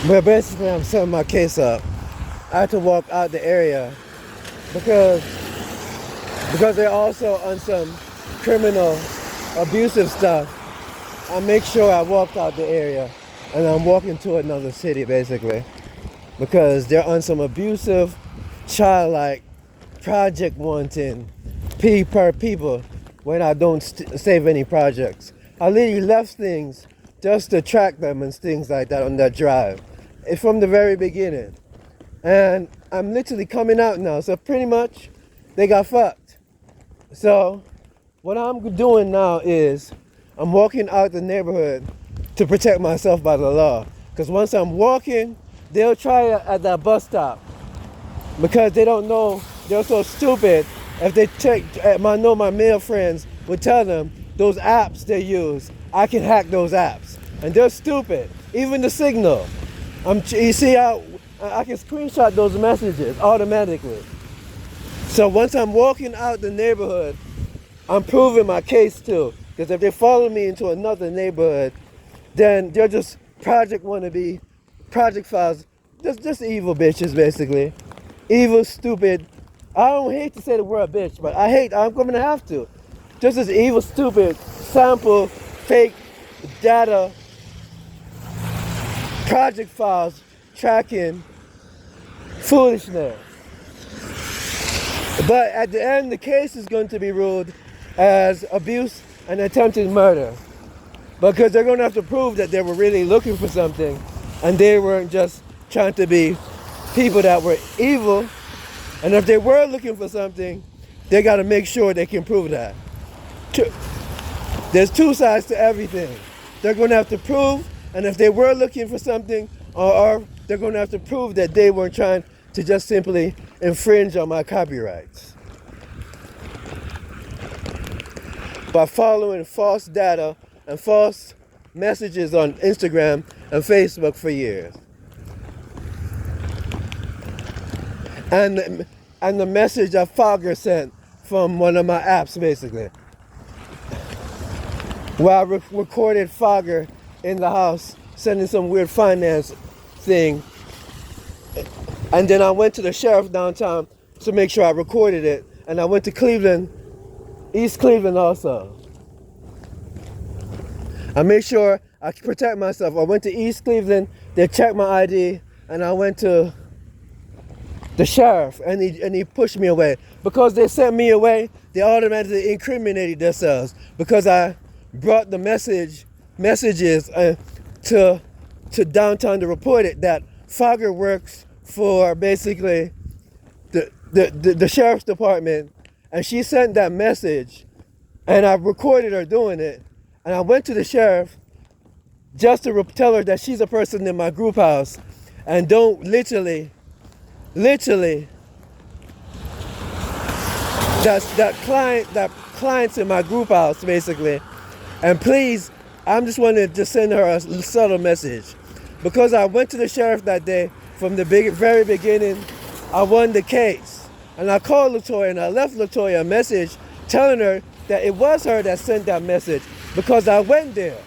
But basically, I'm setting my case up. I had to walk out the area because they're also on some criminal, abusive stuff. I make sure I walk out the area, and I'm walking to another city basically because they're on some abusive, childlike, project wanting, per people when I don't save any projects. I literally left things just to track them and things like that on that drive. It's from the very beginning. And I'm literally coming out now, so pretty much they got fucked. So what I'm doing now is I'm walking out the neighborhood to protect myself by the law. Because once I'm walking, they'll try it at that bus stop because they don't know, they're so stupid. If they check, I know my male friends would tell them those apps they use, I can hack those apps. And they're stupid. Even the signal. You see how I can screenshot those messages automatically. So once I'm walking out the neighborhood, I'm proving my case too. Because if they follow me into another neighborhood, then they're just project wannabe, project files, just evil bitches basically. Evil, stupid. I don't hate to say the word bitch, but I'm gonna have to. Just as evil, stupid, sample, fake data, project files, tracking, foolishness. But at the end, the case is going to be ruled as abuse and attempted murder. Because they're going to have to prove that they were really looking for something and they weren't just trying to be people that were evil. And if they were looking for something, they got to make sure they can prove that. There's two sides to everything. They're going to have to prove, and if they were looking for something, or they're going to have to prove that they weren't trying to just simply infringe on my copyrights by following false data and false messages on Instagram and Facebook for years. And the message that Fogger sent from one of my apps basically. Where I recorded Fogger in the house sending some weird finance thing. And then I went to the sheriff downtown to make sure I recorded it. And I went to Cleveland, East Cleveland also. I made sure I protect myself. I went to East Cleveland, they checked my ID, and I went to the sheriff, and he pushed me away. Because they sent me away, they automatically incriminated themselves. Because I brought the messages to downtown to report it, that Fogger works for basically the sheriff's department, and she sent that message, and I recorded her doing it, and I went to the sheriff just to tell her that she's a person in my group house, and don't literally that clients in my group house basically. And please, I'm just wanting to send her a subtle message. Because I went to the sheriff that day, from the very beginning, I won the case. And I called Latoya and I left Latoya a message telling her that it was her that sent that message because I went there.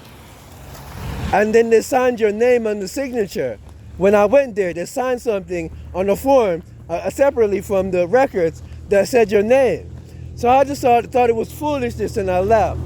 And then they signed your name on the signature. When I went there, they signed something on the form separately from the records that said your name. So I just thought it was foolishness and I left.